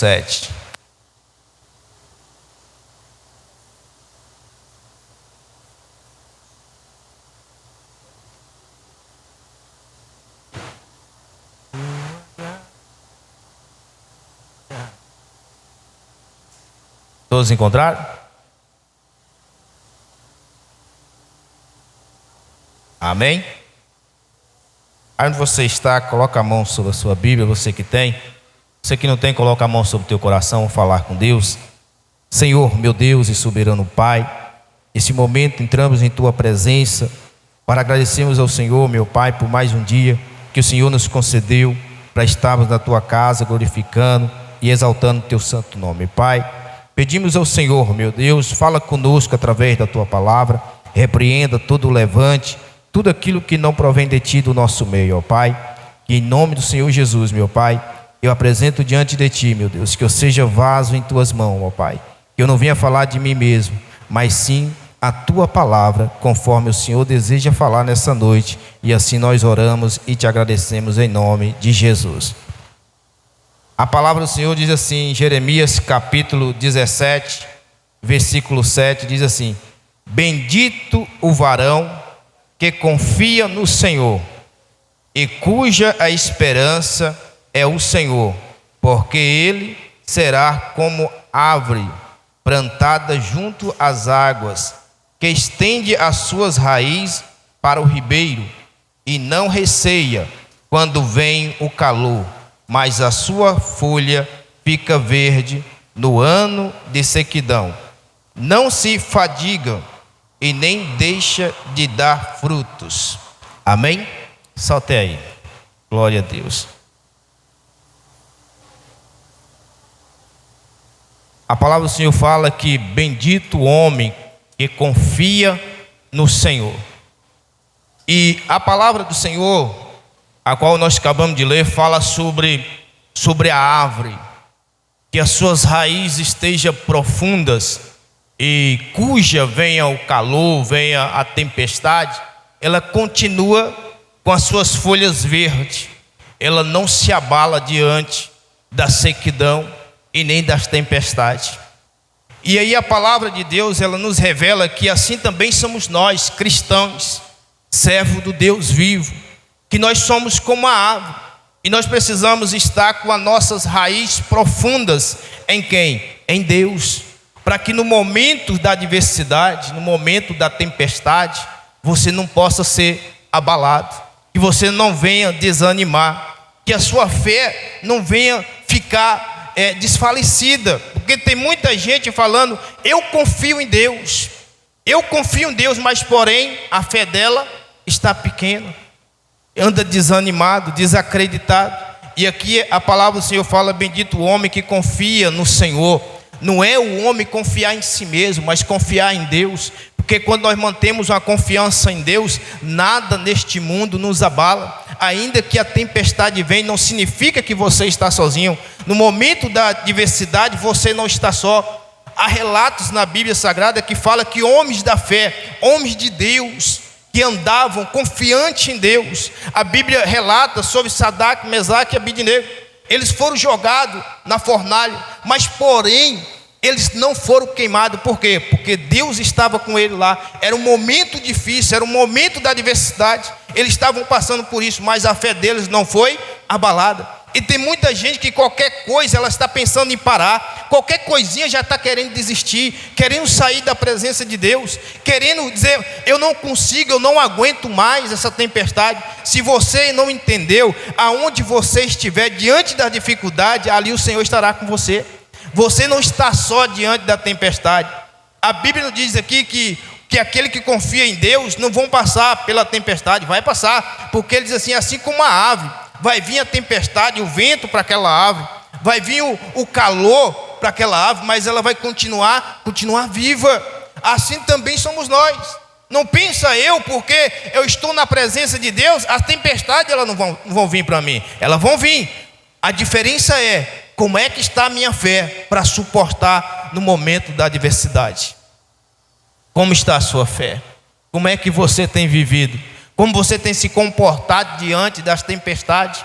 7. Todos encontraram? Amém? Aí onde você está, coloca a mão sobre a sua Bíblia, você que tem. Você que não tem, coloca a mão sobre o teu coração, vamos falar com Deus. Senhor, meu Deus e soberano Pai, nesse momento entramos em tua presença para agradecermos ao Senhor, meu Pai, por mais um dia que o Senhor nos concedeu para estarmos na tua casa glorificando e exaltando o teu santo nome. Pai, pedimos ao Senhor, meu Deus, fala conosco através da tua palavra, repreenda todo o levante, tudo aquilo que não provém de ti do nosso meio, ó Pai. E em nome do Senhor Jesus, meu Pai, eu apresento diante de ti, meu Deus, que eu seja vaso em tuas mãos, ó Pai. Que eu não venha falar de mim mesmo, mas sim a tua palavra, conforme o Senhor deseja falar nessa noite. E assim nós oramos e te agradecemos em nome de Jesus. A palavra do Senhor diz assim, em Jeremias capítulo 17, versículo 7, diz assim: bendito o varão que confia no Senhor e cuja a esperança é o Senhor, porque ele será como árvore plantada junto às águas, que estende as suas raízes para o ribeiro e não receia quando vem o calor, mas a sua folha fica verde no ano de sequidão. Não se fadiga e nem deixa de dar frutos. Amém? Solte aí. Glória a Deus. A palavra do Senhor fala que bendito o homem que confia no Senhor. E a palavra do Senhor, a qual nós acabamos de ler, fala sobre a árvore, que as suas raízes estejam profundas e cuja venha o calor, venha a tempestade, ela continua com as suas folhas verdes, ela não se abala diante da sequidão e nem das tempestades. E aí a palavra de Deus, ela nos revela que assim também somos nós, cristãos, servos do Deus vivo, que nós somos como a árvore, e nós precisamos estar com as nossas raízes profundas em quem? Em Deus, para que no momento da adversidade, no momento da tempestade, você não possa ser abalado, que você não venha desanimar, que a sua fé não venha ficar desfalecida, porque tem muita gente falando, eu confio em Deus, mas porém a fé dela está pequena, anda desanimado, desacreditado. E aqui a palavra do Senhor fala, bendito o homem que confia no Senhor. Não é o homem confiar em si mesmo, mas confiar em Deus, porque quando nós mantemos uma confiança em Deus, nada neste mundo nos abala. Ainda que a tempestade venha, não significa que você está sozinho. No momento da adversidade, você não está só. Há relatos na Bíblia Sagrada que fala que homens da fé, homens de Deus, que andavam confiantes em Deus. A Bíblia relata sobre Sadraque, Mesaque e Abednego. Eles foram jogados na fornalha, mas porém eles não foram queimados. Por quê? Porque Deus estava com eles lá. Era um momento difícil, era um momento da adversidade. Eles estavam passando por isso, mas a fé deles não foi abalada. E tem muita gente que qualquer coisa ela está pensando em parar, qualquer coisinha já está querendo desistir, querendo sair da presença de Deus, querendo dizer, eu não consigo, eu não aguento mais essa tempestade. Se você não entendeu, aonde você estiver diante da dificuldade, ali o Senhor estará com você. Você não está só diante da tempestade. A Bíblia nos diz aqui que aquele que confia em Deus não vão passar pela tempestade, vai passar, porque ele diz assim como a árvore, vai vir a tempestade, o vento para aquela árvore, vai vir o calor para aquela árvore, mas ela vai continuar viva. Assim também somos nós. Não pensa porque eu estou na presença de Deus, as tempestades elas não vão vir para mim, elas vão vir. A diferença é como é que está a minha fé para suportar no momento da adversidade. Como está a sua fé? Como é que você tem vivido? Como você tem se comportado diante das tempestades?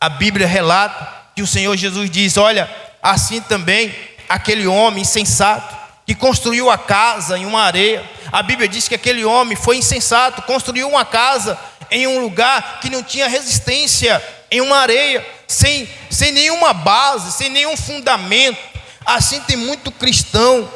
A Bíblia relata que o Senhor Jesus diz, olha, assim também aquele homem insensato que construiu a casa em uma areia. A Bíblia diz que aquele homem foi insensato, construiu uma casa em um lugar que não tinha resistência, em uma areia, sem nenhuma base, sem nenhum fundamento. Assim tem muito cristão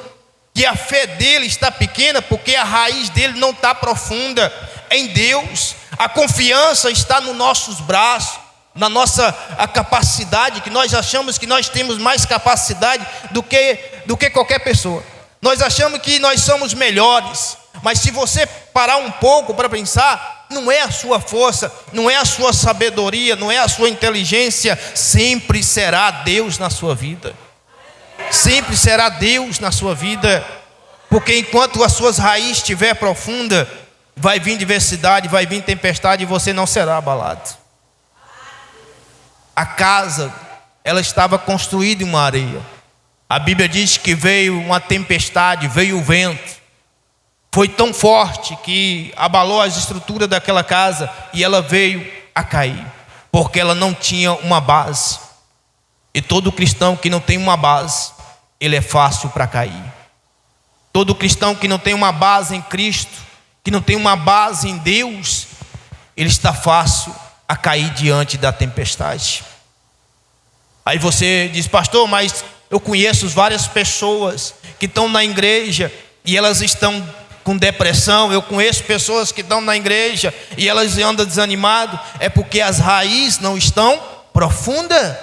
que a fé dele está pequena porque a raiz dele não está profunda em Deus. A confiança está nos nossos braços, na nossa capacidade, que nós achamos que nós temos mais capacidade do que qualquer pessoa. Nós achamos que nós somos melhores, mas se você parar um pouco para pensar, não é a sua força, não é a sua sabedoria, não é a sua inteligência, sempre será Deus na sua vida. Sempre será Deus na sua vida, porque enquanto as suas raízes estiver profunda, vai vir diversidade, vai vir tempestade e você não será abalado. A casa, ela estava construída em uma areia. A Bíblia diz que veio uma tempestade, veio o vento. Foi tão forte que abalou as estruturas daquela casa e ela veio a cair, porque ela não tinha uma base. E todo cristão que não tem uma base, ele é fácil para cair. Todo cristão que não tem uma base em Cristo, que não tem uma base em Deus, ele está fácil a cair diante da tempestade. Aí você diz: pastor, mas eu conheço várias pessoas que estão na igreja e elas estão com depressão. Eu conheço pessoas que estão na igreja e elas andam desanimadas. É porque as raízes não estão profundas.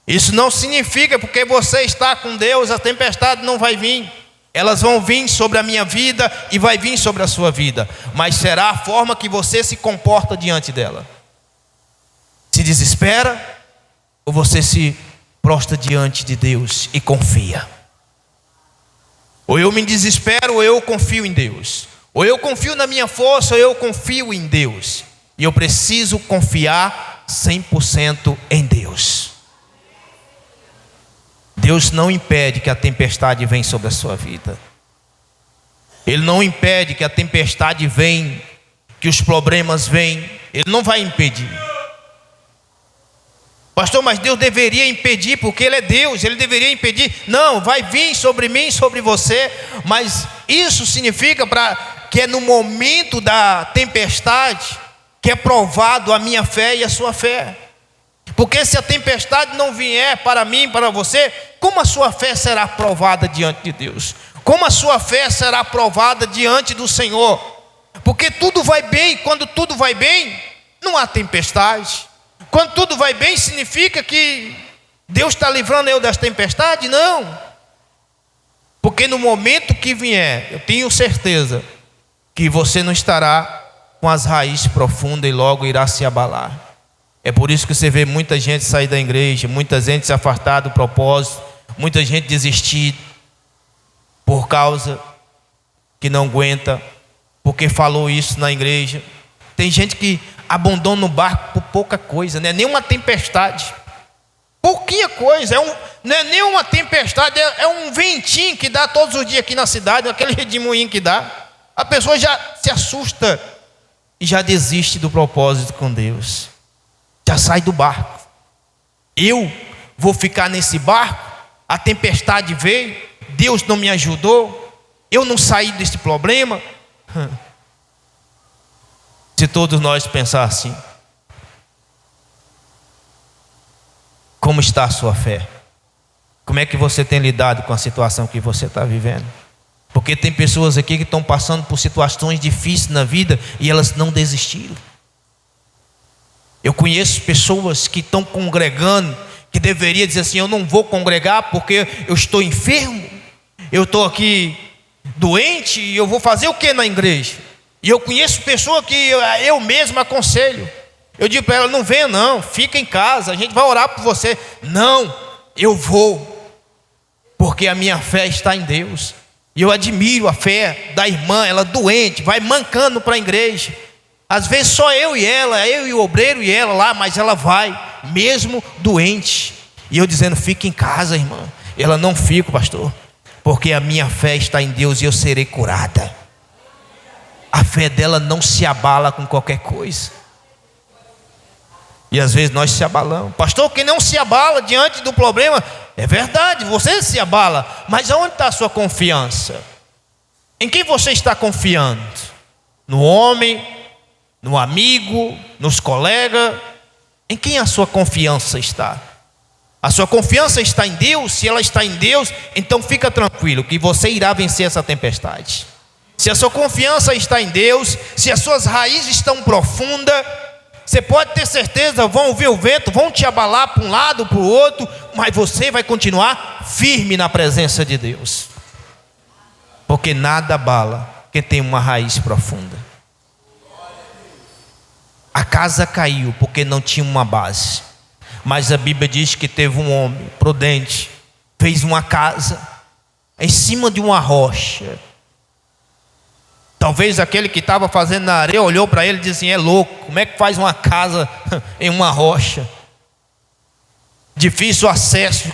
Isso não significa porque você está com Deus, a tempestade não vai vir. Elas vão vir sobre a minha vida e vai vir sobre a sua vida, mas será a forma que você se comporta diante dela. Se desespera ou você se prostra diante de Deus e confia? Ou eu me desespero ou eu confio em Deus. Ou eu confio na minha força ou eu confio em Deus. E eu preciso confiar 100% em Deus. Deus não impede que a tempestade venha sobre a sua vida. Ele não impede que a tempestade venha, que os problemas venham. Ele não vai impedir. Pastor, mas Deus deveria impedir, porque Ele é Deus, Ele deveria impedir. Não, vai vir sobre mim, sobre você. Mas isso significa que é no momento da tempestade que é provado a minha fé e a sua fé. Porque se a tempestade não vier para mim, para você, como a sua fé será provada diante de Deus? Como a sua fé será provada diante do Senhor? Porque tudo vai bem. Quando tudo vai bem, não há tempestade. Quando tudo vai bem, significa que Deus está livrando eu das tempestades? Não. Porque no momento que vier, eu tenho certeza que você não estará com as raízes profundas e logo irá se abalar. É por isso que você vê muita gente sair da igreja, muita gente se afastar do propósito, muita gente desistir por causa que não aguenta, porque falou isso na igreja. Tem gente que abandona o barco por pouca coisa, não é nem uma tempestade, pouquinha coisa, não é nem uma tempestade, é um ventinho que dá todos os dias aqui na cidade, aquele redemoinho que dá, a pessoa já se assusta e já desiste do propósito com Deus, já sai do barco. Eu vou ficar nesse barco, a tempestade veio, Deus não me ajudou, eu não saí desse problema. Se todos nós pensar assim, como está a sua fé? Como é que você tem lidado com a situação que você está vivendo? Porque tem pessoas aqui que estão passando por situações difíceis na vida e elas não desistiram. Eu conheço pessoas que estão congregando, que deveria dizer assim: eu não vou congregar porque eu estou enfermo, eu estou aqui doente e eu vou fazer o que na igreja? E eu conheço pessoas que eu mesmo aconselho. Eu digo para ela: não venha não, fica em casa, a gente vai orar por você. Não, eu vou, porque a minha fé está em Deus. E eu admiro a fé da irmã, ela doente, vai mancando para a igreja. Às vezes só eu e ela, eu e o obreiro e ela lá, mas ela vai, mesmo doente. E eu dizendo: fica em casa, irmã. Ela: não fico, pastor, porque a minha fé está em Deus e eu serei curada. A fé dela não se abala com qualquer coisa. E às vezes nós se abalamos. Pastor, quem não se abala diante do problema? É verdade, você se abala. Mas aonde está a sua confiança? Em quem você está confiando? No homem? No amigo? Nos colegas? Em quem a sua confiança está? A sua confiança está em Deus? Se ela está em Deus, então fica tranquilo que você irá vencer essa tempestade. Se a sua confiança está em Deus, se as suas raízes estão profundas, você pode ter certeza, vão ouvir o vento, vão te abalar para um lado, para o outro, mas você vai continuar firme na presença de Deus. Porque nada abala quem tem uma raiz profunda. A casa caiu porque não tinha uma base. Mas a Bíblia diz que teve um homem prudente, fez uma casa em cima de uma rocha. Talvez aquele que estava fazendo na areia olhou para ele e disse assim: é louco, como é que faz uma casa em uma rocha? Difícil acesso,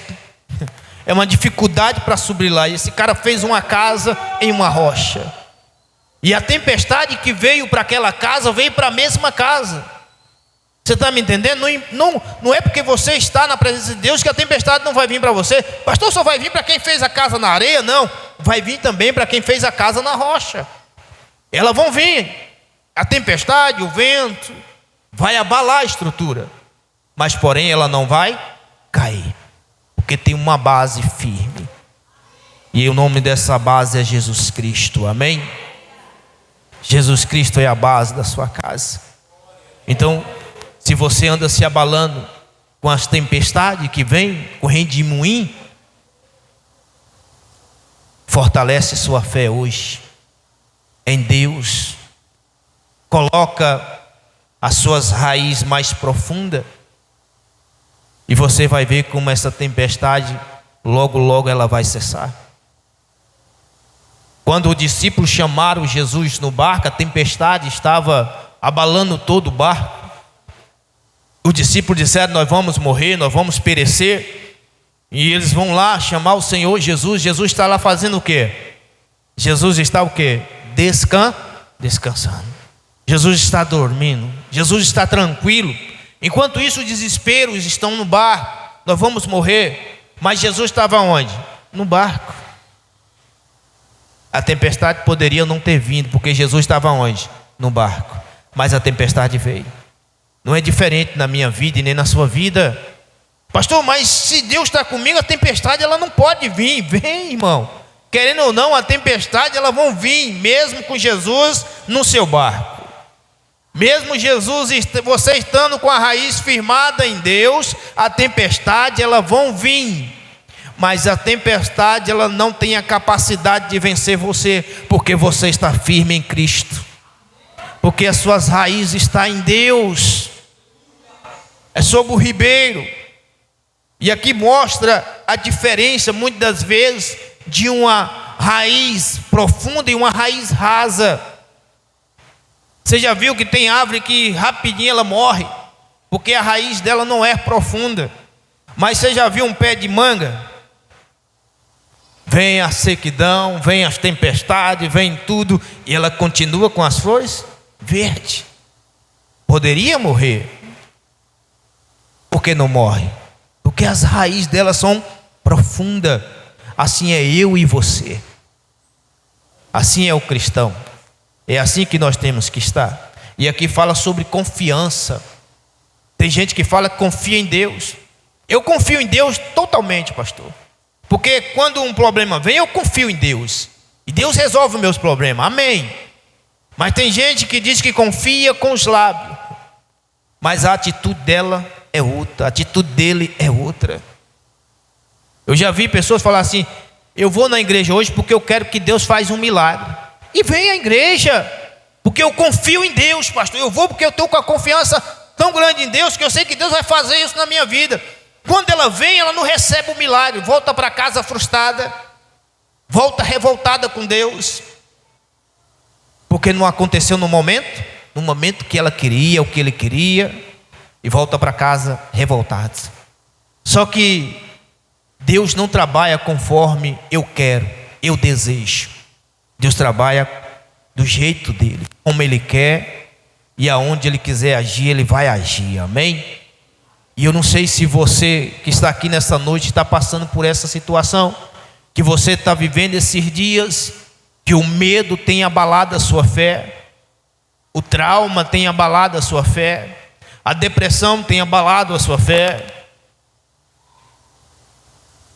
é uma dificuldade para subir lá. E esse cara fez uma casa em uma rocha. E a tempestade que veio para aquela casa, veio para a mesma casa. Você está me entendendo? Não é porque você está na presença de Deus que a tempestade não vai vir para você. Pastor, só vai vir para quem fez a casa na areia? Não, vai vir também para quem fez a casa na rocha. Elas vão vir. A tempestade, o vento, vai abalar a estrutura. Mas porém ela não vai cair. Porque tem uma base firme. E o nome dessa base é Jesus Cristo. Amém? Jesus Cristo é a base da sua casa. Então, se você anda se abalando com as tempestades que vêm, corrente de moinho, fortalece sua fé hoje em Deus. Coloca as suas raízes mais profundas e você vai ver como essa tempestade logo logo ela vai cessar. Quando os discípulos chamaram Jesus no barco, a tempestade estava abalando todo o barco. Os discípulos disseram: nós vamos morrer, nós vamos perecer. E eles vão lá chamar o Senhor Jesus. Jesus está lá fazendo o quê? Jesus está o quê? Descansando. Jesus está dormindo. Jesus está tranquilo. Enquanto isso, os desesperos estão no barco. Nós vamos morrer. Mas Jesus estava onde? No barco. A tempestade poderia não ter vindo, porque Jesus estava onde? No barco. Mas a tempestade veio. Não é diferente na minha vida e nem na sua vida. Pastor, mas se Deus está comigo, a tempestade ela não pode vir. Vem, irmão. Querendo ou não, a tempestade ela vão vir, mesmo com Jesus no seu barco. Mesmo Jesus, você estando com a raiz firmada em Deus, a tempestade ela vão vir. Mas a tempestade ela não tem a capacidade de vencer você, porque você está firme em Cristo. Porque as suas raízes estão em Deus. É sobre o ribeiro. E aqui mostra a diferença, muitas das vezes, de uma raiz profunda e uma raiz rasa. Você já viu que tem árvore que rapidinho ela morre, porque a raiz dela não é profunda. Mas você já viu um pé de manga? Vem a sequidão, vem as tempestades, vem tudo, e ela continua com as flores verde. Poderia morrer. Por que não morre? Porque as raízes dela são profundas. Assim é eu e você. Assim é o cristão. É assim que nós temos que estar. E aqui fala sobre confiança. Tem gente que fala que confia em Deus. Eu confio em Deus totalmente, pastor. Porque quando um problema vem, eu confio em Deus. E Deus resolve os meus problemas. Amém. Mas tem gente que diz que confia com os lábios. Mas a atitude dela é outra. A atitude dele é outra. Eu já vi pessoas falar assim: eu vou na igreja hoje porque eu quero que Deus faça um milagre. E vem à igreja, porque eu confio em Deus, pastor. Eu vou porque eu estou com a confiança tão grande em Deus, que eu sei que Deus vai fazer isso na minha vida. Quando ela vem, ela não recebe o milagre. Volta para casa frustrada. Volta revoltada com Deus. Porque não aconteceu no momento que ela queria, o que ele queria. E volta para casa revoltada. Só que Deus não trabalha conforme eu quero, eu desejo. Deus trabalha do jeito dele, como ele quer, e aonde ele quiser agir, ele vai agir. Amém? E eu não sei se você que está aqui nessa noite está passando por essa situação, que você está vivendo esses dias, que o medo tem abalado a sua fé, o trauma tem abalado a sua fé, a depressão tem abalado a sua fé,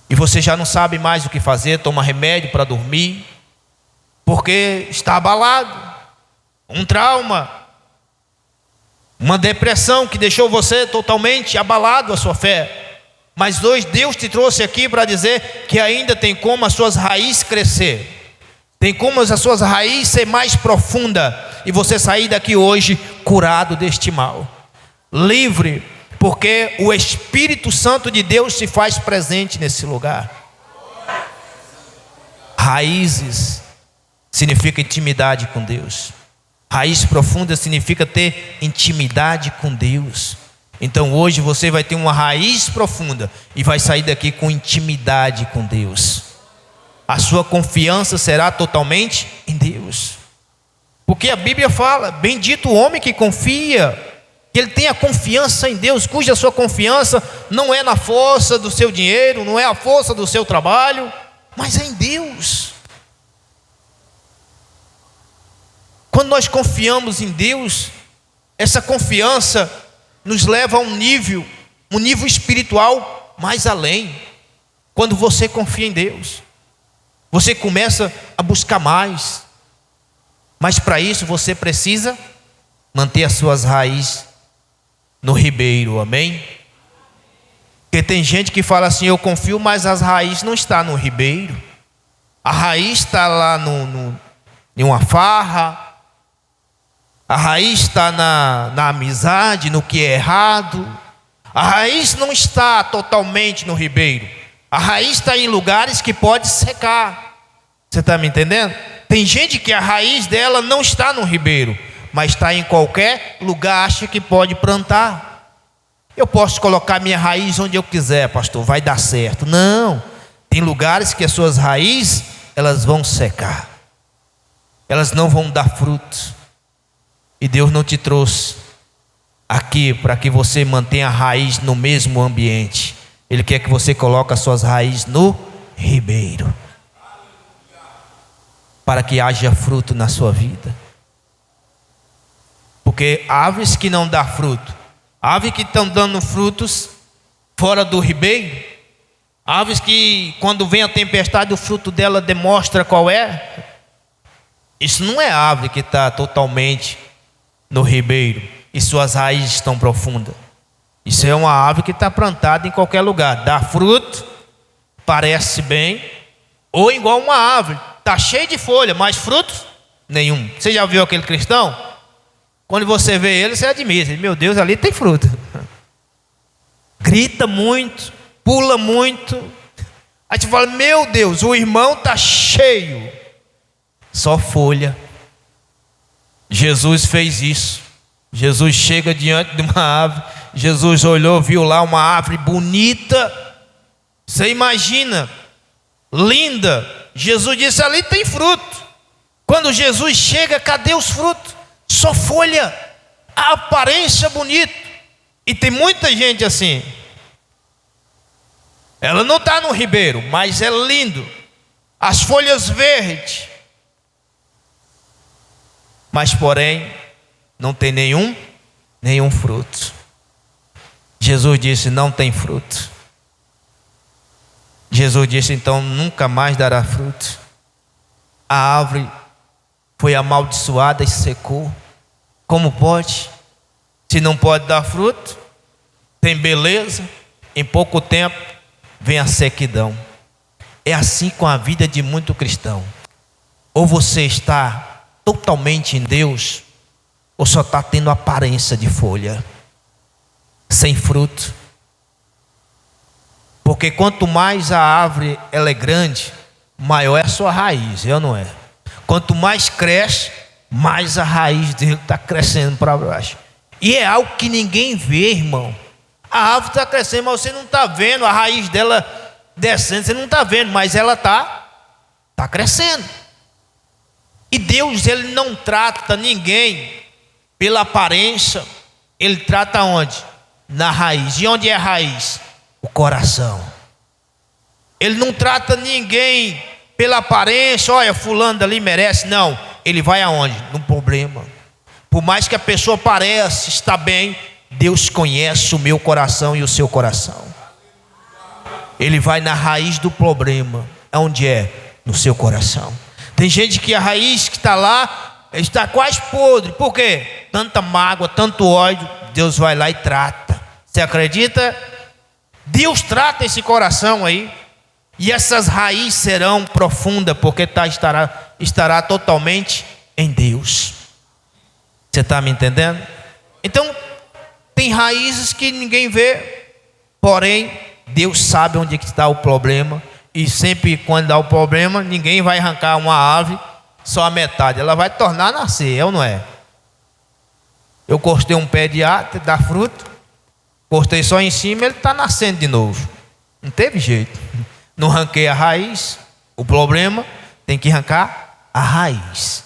e você já não sabe mais o que fazer, toma remédio para dormir, porque está abalado, um trauma, uma depressão que deixou você totalmente abalado a sua fé. Mas hoje Deus te trouxe aqui para dizer que ainda tem como as suas raízes crescer, tem como as suas raízes ser mais profunda, e você sair daqui hoje curado deste mal, livre, porque o Espírito Santo de Deus se faz presente nesse lugar. Raízes significa intimidade com Deus. Raiz profunda significa ter intimidade com Deus. Então hoje você vai ter uma raiz profunda e vai sair daqui com intimidade com Deus. A sua confiança será totalmente em Deus. Porque a Bíblia fala: bendito o homem que confia, que ele tenha confiança em Deus, cuja sua confiança não é na força do seu dinheiro, não é a força do seu trabalho, mas é em Deus. Quando nós confiamos em Deus, essa confiança nos leva a um nível espiritual mais além. Quando você confia em Deus, você começa a buscar mais, mas para isso você precisa manter as suas raízes no ribeiro, amém? Porque tem gente que fala assim: eu confio, mas as raízes não estão no ribeiro, a raiz está lá em uma farra, a raiz está na amizade, no que é errado. A raiz não está totalmente no ribeiro, a raiz está em lugares que pode secar. Você está me entendendo? Tem gente que a raiz dela não está no ribeiro, mas está em qualquer lugar, acha que pode plantar. Eu posso colocar minha raiz onde eu quiser, pastor, vai dar certo. Não, tem lugares que as suas raízes, elas vão secar, elas não vão dar frutos. E Deus não te trouxe aqui para que você mantenha a raiz no mesmo ambiente. Ele quer que você coloque as suas raízes no ribeiro, para que haja fruto na sua vida. Porque árvores que não dão fruto, árvores que estão dando frutos fora do ribeiro, árvores que quando vem a tempestade o fruto dela demonstra qual é, isso não é árvore que está totalmente no ribeiro e suas raízes estão profundas. Isso é uma árvore que está plantada em qualquer lugar, dá fruto, parece bem, ou igual uma árvore, está cheia de folha, mas frutos nenhum. Você já viu aquele cristão? Quando você vê ele, você admira: meu Deus, ali tem fruto. Grita muito, pula muito. Aí você fala: meu Deus, o irmão está cheio, só folha. Jesus fez isso. Jesus chega diante de uma árvore, Jesus olhou, viu lá uma árvore bonita, você imagina, linda. Jesus disse: ali tem fruto. Quando Jesus chega, cadê os frutos? Só folha, a aparência bonita. E tem muita gente assim, ela não está no ribeiro, mas é lindo, as folhas verdes, mas porém não tem nenhum fruto. Jesus disse: não tem fruto. Jesus disse: então nunca mais dará fruto. A árvore foi amaldiçoada e secou. Como pode? Se não pode dar fruto, tem beleza, em pouco tempo vem a sequidão. É assim com a vida de muito cristão. Ou você está totalmente em Deus, ou só está tendo aparência de folha, sem fruto. Porque quanto mais a árvore ela é grande, maior é a sua raiz, ou não é? Quanto mais cresce, mais a raiz dele está crescendo para baixo. E é algo que ninguém vê, irmão. A árvore está crescendo, mas você não está vendo a raiz dela descendo, você não está vendo, mas ela está crescendo. E Deus, ele não trata ninguém pela aparência, ele trata onde? na raiz. E onde é a raiz? O coração. Ele não trata ninguém pela aparência, olha, fulano ali merece. Não, ele vai aonde? No problema. Por mais que a pessoa pareça estar bem, Deus conhece o meu coração e o seu coração. Ele vai na raiz do problema. Onde é? No seu coração. Tem gente que a raiz que está lá está quase podre. Por quê? Tanta mágoa, tanto ódio. Deus vai lá e trata. Você acredita? Deus trata esse coração aí. E essas raízes serão profundas, porque estará totalmente em Deus. Você está me entendendo? Então, tem raízes que ninguém vê, porém, Deus sabe onde está o problema. E sempre quando dá o problema, ninguém vai arrancar uma árvore só a metade, ela vai tornar a nascer, é ou não é? Eu cortei um pé de árvore, dá fruto, cortei só em cima, ele está nascendo de novo. Não teve jeito. Não arranquei a raiz, o problema, tem que arrancar a raiz.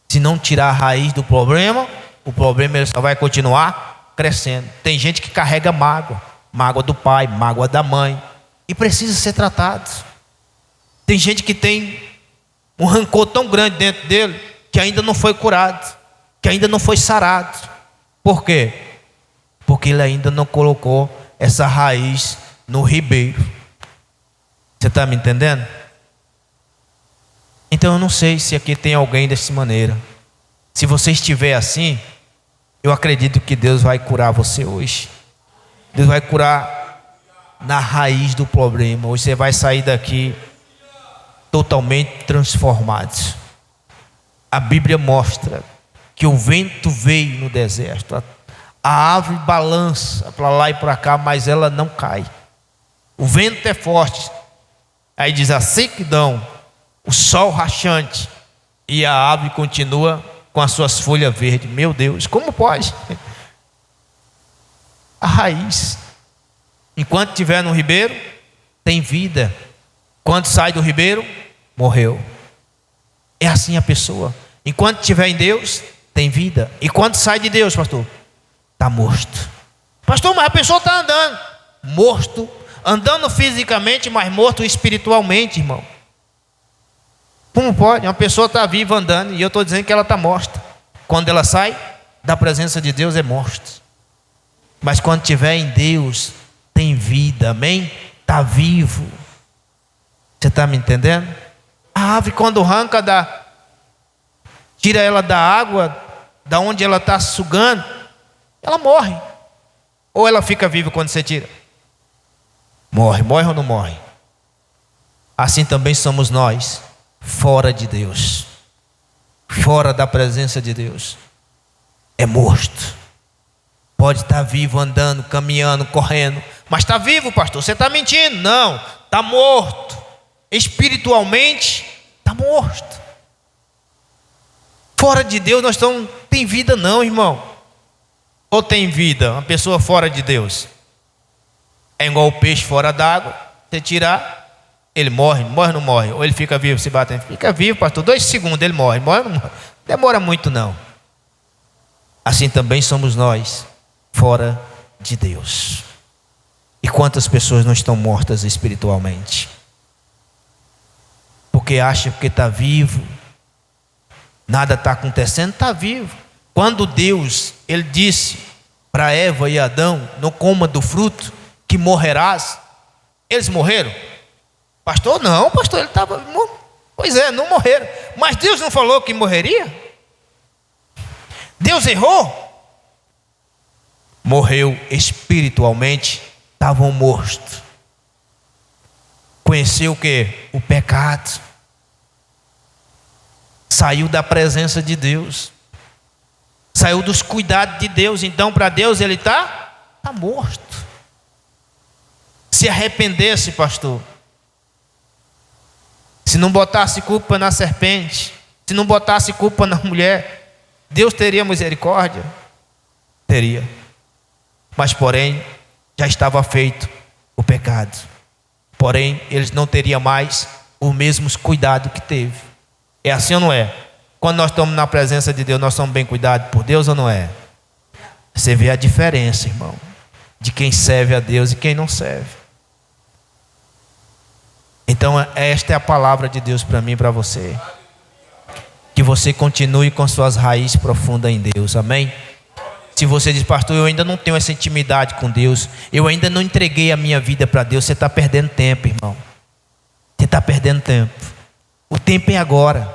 Se não tirar a raiz do problema, o problema ele só vai continuar crescendo. Tem gente que carrega mágoa, mágoa do pai, mágoa da mãe, e precisa ser tratado. Tem gente que tem um rancor tão grande dentro dele, que ainda não foi curado, que ainda não foi sarado. Por quê? Porque ele ainda não colocou essa raiz no ribeiro. Você está me entendendo? Então eu não sei se aqui tem alguém dessa maneira. Se você estiver assim, eu acredito que Deus vai curar você hoje. Deus vai curar na raiz do problema. Hoje você vai sair daqui totalmente transformado. A Bíblia mostra que o vento veio no deserto. A árvore balança para lá e para cá, mas ela não cai. O vento é forte. Aí diz a sequidão, o sol rachante, e a árvore continua com as suas folhas verdes. Meu Deus, como pode? A raiz, enquanto estiver no ribeiro, tem vida. Quando sai do ribeiro, morreu. É assim a pessoa. Enquanto estiver em Deus, tem vida. E quando sai de Deus, pastor, está morto. Pastor, mas a pessoa está andando. Morto. Andando fisicamente, mas morto espiritualmente, irmão. Como pode? Uma pessoa está viva andando e eu estou dizendo que ela está morta. Quando ela sai da presença de Deus, é morta. Mas quando estiver em Deus, tem vida, amém? Está vivo. Você está me entendendo? A árvore, quando arranca, tira ela da água, da onde ela está sugando, ela morre. Ou ela fica viva quando você tira? Morre ou não morre? Assim também somos nós, fora de Deus, fora da presença de Deus, é morto. Pode estar vivo, andando, caminhando, correndo, mas está vivo, pastor, você está mentindo. Não, está morto. Espiritualmente, está morto. Fora de Deus, nós estamos, tem vida não, irmão. Ou tem vida, uma pessoa fora de Deus? É igual o peixe fora d'água. Você tirar, ele morre ou não morre? Ou ele fica vivo, se bate? Fica vivo, pastor, 2 segundos ele morre ou não morre? Demora muito não. Assim também somos nós, fora de Deus. E quantas pessoas não estão mortas espiritualmente? Porque acha que está vivo, nada está acontecendo, está vivo. Quando Deus, ele disse para Eva e Adão, não coma do fruto, que morrerás, eles morreram? Pastor, não, pastor, ele estava, pois é, não morreram, mas Deus não falou que morreria? Deus errou? Morreu espiritualmente, estavam mortos. Conheceu o que? O pecado, saiu da presença de Deus, saiu dos cuidados de Deus. Então para Deus ele está morto. Se arrependesse, pastor, se não botasse culpa na serpente, se não botasse culpa na mulher, Deus teria misericórdia? Teria. Mas porém, já estava feito o pecado. Porém, eles não teriam mais os mesmos cuidados que teve. É assim ou não é? Quando nós estamos na presença de Deus, nós somos bem cuidados por Deus ou não é? Você vê a diferença, irmão. de quem serve a Deus e quem não serve. Então esta é a palavra de Deus para mim e para você. Que você continue com suas raízes profundas em Deus, amém? Se você diz, pastor, eu ainda não tenho essa intimidade com Deus, eu ainda não entreguei a minha vida para Deus, você está perdendo tempo, irmão. Você está perdendo tempo. O tempo é agora.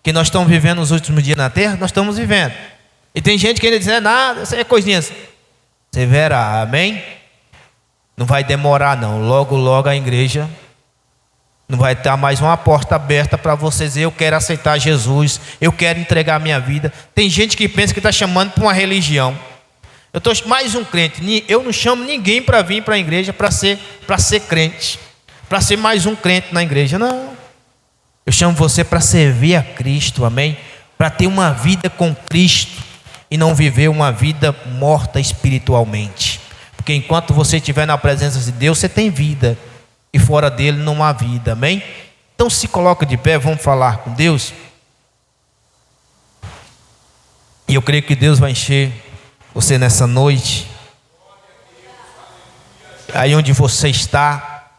Que nós estamos vivendo os últimos dias na terra, nós estamos vivendo. E tem gente que ainda diz, nada, isso aí é coisinha. Você verá, amém? Não vai demorar não, logo logo a igreja não vai estar mais uma porta aberta para você dizer, eu quero aceitar Jesus, eu quero entregar a minha vida. Tem gente que pensa que está chamando para uma religião. Eu estou mais um crente. Eu não chamo ninguém para vir para a igreja para ser crente, para ser mais um crente na igreja, não. Eu chamo você para servir a Cristo, amém? Para ter uma vida com Cristo e não viver uma vida morta espiritualmente. Porque enquanto você estiver na presença de Deus, você tem vida. E fora dele não há vida, amém? Então se coloca de pé, vamos falar com Deus. E eu creio que Deus vai encher você nessa noite. Aí onde você está,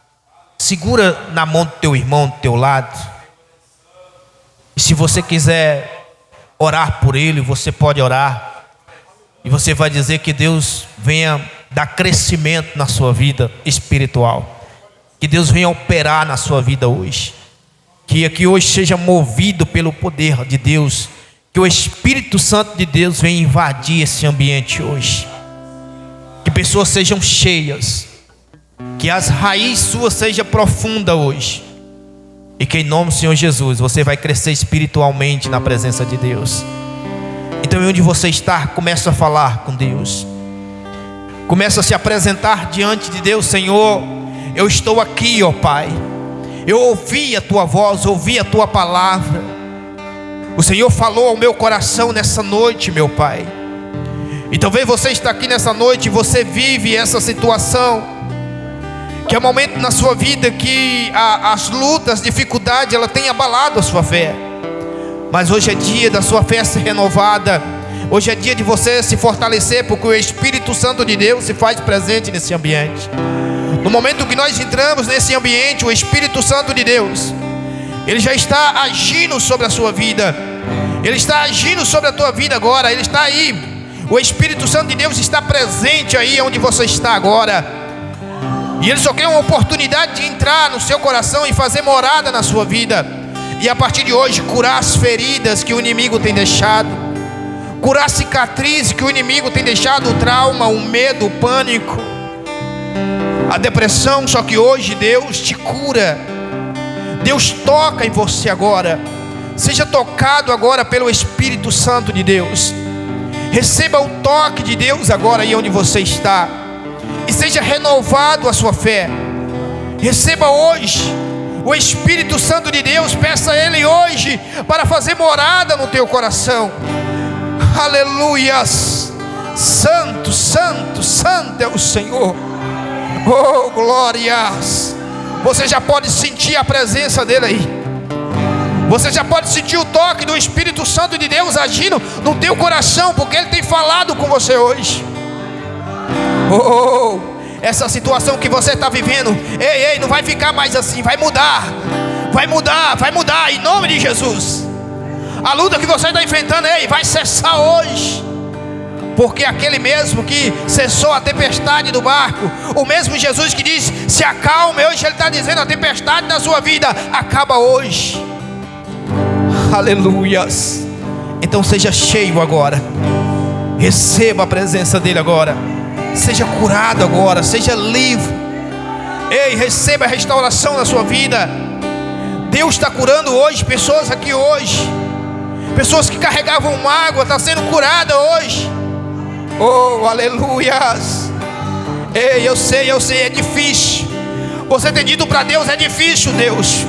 segura na mão do teu irmão do teu lado. E se você quiser orar por ele, você pode orar. E você vai dizer que Deus venha dar crescimento na sua vida espiritual. Que Deus venha operar na sua vida hoje. Que aqui hoje seja movido pelo poder de Deus. Que o Espírito Santo de Deus venha invadir esse ambiente hoje. Que pessoas sejam cheias. Que as raízes suas sejam profundas hoje. E que em nome do Senhor Jesus você vai crescer espiritualmente na presença de Deus. Então onde você está, começa a falar com Deus. Começa a se apresentar diante de Deus. Senhor, eu estou aqui, ó Pai. Eu ouvi a Tua voz, ouvi a Tua palavra. O Senhor falou ao meu coração nessa noite, meu Pai. E talvez você está aqui nessa noite e você vive essa situação, que é um momento na sua vida que as lutas, as dificuldades, ela tem abalado a sua fé. Mas hoje é dia da sua fé ser renovada. Hoje é dia de você se fortalecer, porque o Espírito Santo de Deus se faz presente nesse ambiente. No momento que nós entramos nesse ambiente, o Espírito Santo de Deus, ele já está agindo sobre a sua vida. Ele está agindo sobre a tua vida agora. Ele está aí. O Espírito Santo de Deus está presente aí onde você está agora. E ele só quer uma oportunidade de entrar no seu coração e fazer morada na sua vida. E a partir de hoje curar as feridas que o inimigo tem deixado. Curar a cicatriz que o inimigo tem deixado, o trauma, o medo, o pânico, a depressão. Só que hoje Deus te cura. Deus toca em você agora. Seja tocado agora pelo Espírito Santo de Deus. Receba o toque de Deus agora aí onde você está. E seja renovado a sua fé. Receba hoje o Espírito Santo de Deus. Peça a Ele hoje para fazer morada no teu coração. Aleluias. Santo, santo, santo é o Senhor. Oh, glórias. Você já pode sentir a presença dele aí. Você já pode sentir o toque do Espírito Santo de Deus agindo no teu coração, porque ele tem falado com você hoje. Oh, essa situação que você está vivendo, ei, não vai ficar mais assim, vai mudar. Vai mudar, vai mudar em nome de Jesus. A luta que você está enfrentando, ei, vai cessar hoje. Porque aquele mesmo que cessou a tempestade do barco, o mesmo Jesus que diz, se acalme, hoje ele está dizendo, a tempestade da sua vida acaba hoje. Aleluias. Então seja cheio agora. Receba a presença dele agora. Seja curado agora, seja livre. Ei, receba a restauração na sua vida. Deus está curando hoje pessoas aqui hoje. Pessoas que carregavam mágoa, está sendo curada hoje. Oh, aleluias. Ei, eu sei, é difícil. Você tem dito para Deus, é difícil, Deus,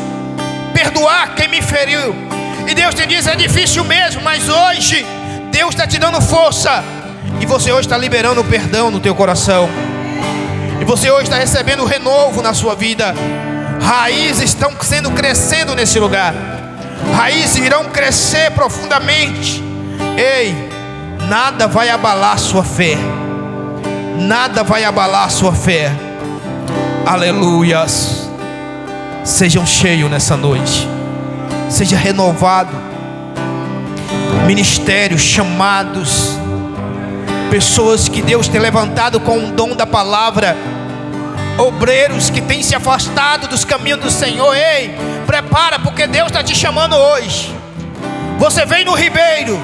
perdoar quem me feriu. E Deus te diz, é difícil mesmo, mas hoje Deus está te dando força. E você hoje está liberando o perdão no teu coração. E você hoje está recebendo o renovo na sua vida. Raízes estão crescendo nesse lugar. Raízes irão crescer profundamente. Ei, nada vai abalar sua fé. nada vai abalar a sua fé. Aleluias. Sejam cheios nessa noite, seja renovado. Ministérios, chamados, pessoas que Deus tem levantado com o dom da palavra, obreiros que têm se afastado dos caminhos do Senhor. Ei, prepara, porque Deus está te chamando hoje. Você vem no Ribeiro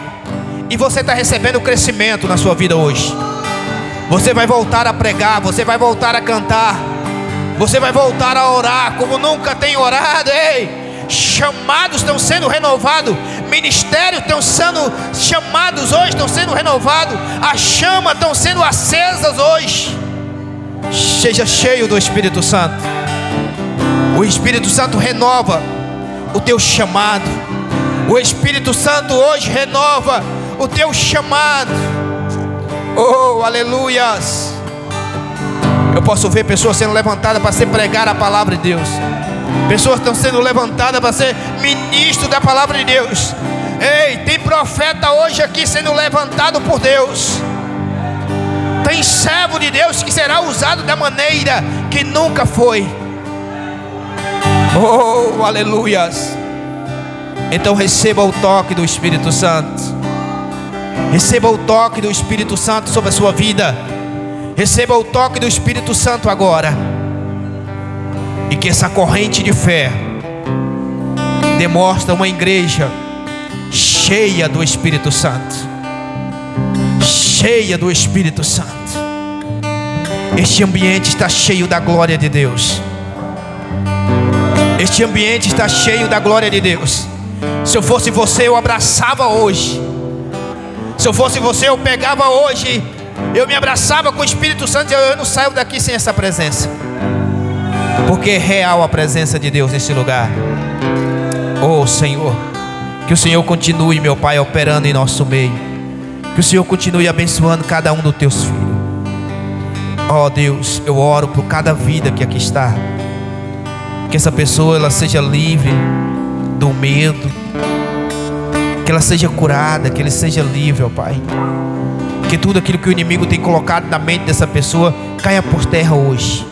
e você está recebendo crescimento na sua vida hoje. Você vai voltar a pregar, você vai voltar a cantar, você vai voltar a orar como nunca tem orado. Ei, chamados estão sendo renovados, ministérios estão sendo chamados hoje, estão sendo renovados, as chamas estão sendo acesas hoje. Seja cheio do Espírito Santo. O Espírito Santo renova o teu chamado. O Espírito Santo hoje renova o teu chamado. Oh, aleluias. Eu posso ver pessoas sendo levantadas para ser pregar a palavra de Deus. Pessoas estão sendo levantadas para ser ministro da palavra de Deus. Ei, tem profeta hoje aqui sendo levantado por Deus. Tem servo de Deus que será usado da maneira que nunca foi. Oh, aleluias. Então receba o toque do Espírito Santo. Receba o toque do Espírito Santo sobre a sua vida. Receba o toque do Espírito Santo agora. E que essa corrente de fé demonstre uma igreja cheia do Espírito Santo. Cheia do Espírito Santo. Este ambiente está cheio da glória de Deus. Este ambiente está cheio da glória de Deus. Se eu fosse você, eu abraçava hoje. Se eu fosse você, eu pegava hoje, eu me abraçava com o Espírito Santo. Eu não saio daqui sem essa presença, porque é real a presença de Deus nesse lugar. Oh Senhor, que o Senhor continue, meu Pai, operando em nosso meio. Que o Senhor continue abençoando cada um dos teus filhos. Oh Deus, eu oro por cada vida que aqui está. Que essa pessoa ela seja livre do medo, que ela seja curada, que ele seja livre, ó Pai. Que tudo aquilo que o inimigo tem colocado na mente dessa pessoa caia por terra hoje.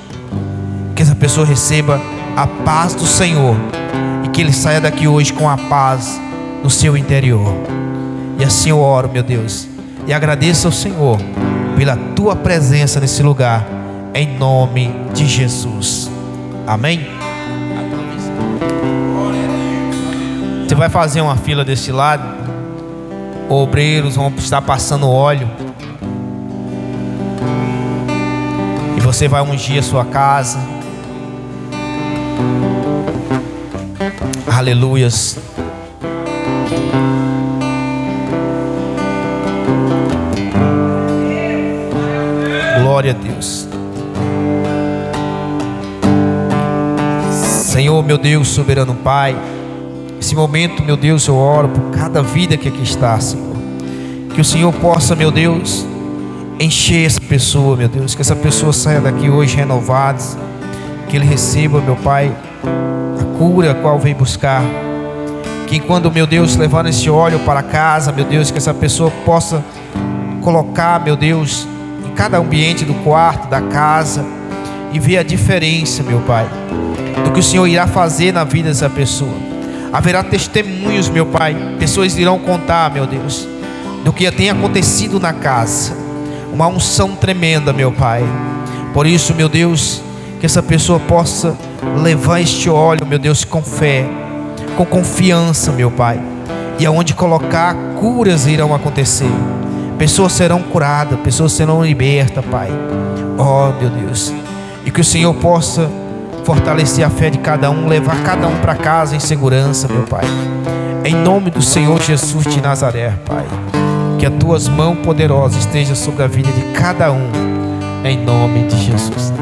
Que essa pessoa receba a paz do Senhor e que ele saia daqui hoje com a paz no seu interior. E assim eu oro, meu Deus, e agradeço ao Senhor pela tua presença nesse lugar, em nome de Jesus. Amém. Você vai fazer uma fila desse lado. Obreiros vão estar passando óleo. E você vai ungir a sua casa. Aleluias. Glória a Deus. Senhor, meu Deus, soberano Pai, esse momento, meu Deus, eu oro por cada vida que aqui está, Senhor. Que o Senhor possa, meu Deus, encher essa pessoa, meu Deus. Que essa pessoa saia daqui hoje renovada. Que ele receba, meu Pai, a cura a qual veio buscar. Que quando, meu Deus, levando esse óleo para casa, meu Deus, que essa pessoa possa colocar, meu Deus, em cada ambiente do quarto, da casa, e ver a diferença, meu Pai, do que o Senhor irá fazer na vida dessa pessoa. Haverá testemunhos, meu Pai. Pessoas irão contar, meu Deus, do que tem acontecido na casa. Uma unção tremenda, meu Pai. Por isso, meu Deus, que essa pessoa possa levar este óleo, meu Deus, com fé, com confiança, meu Pai. E aonde colocar, curas irão acontecer. Pessoas serão curadas, pessoas serão libertas, Pai. Oh, meu Deus. E que o Senhor possa fortalecer a fé de cada um, levar cada um para casa em segurança, meu Pai. Em nome do Senhor Jesus de Nazaré, Pai. Que as tuas mãos poderosas estejam sobre a vida de cada um, em nome de Jesus.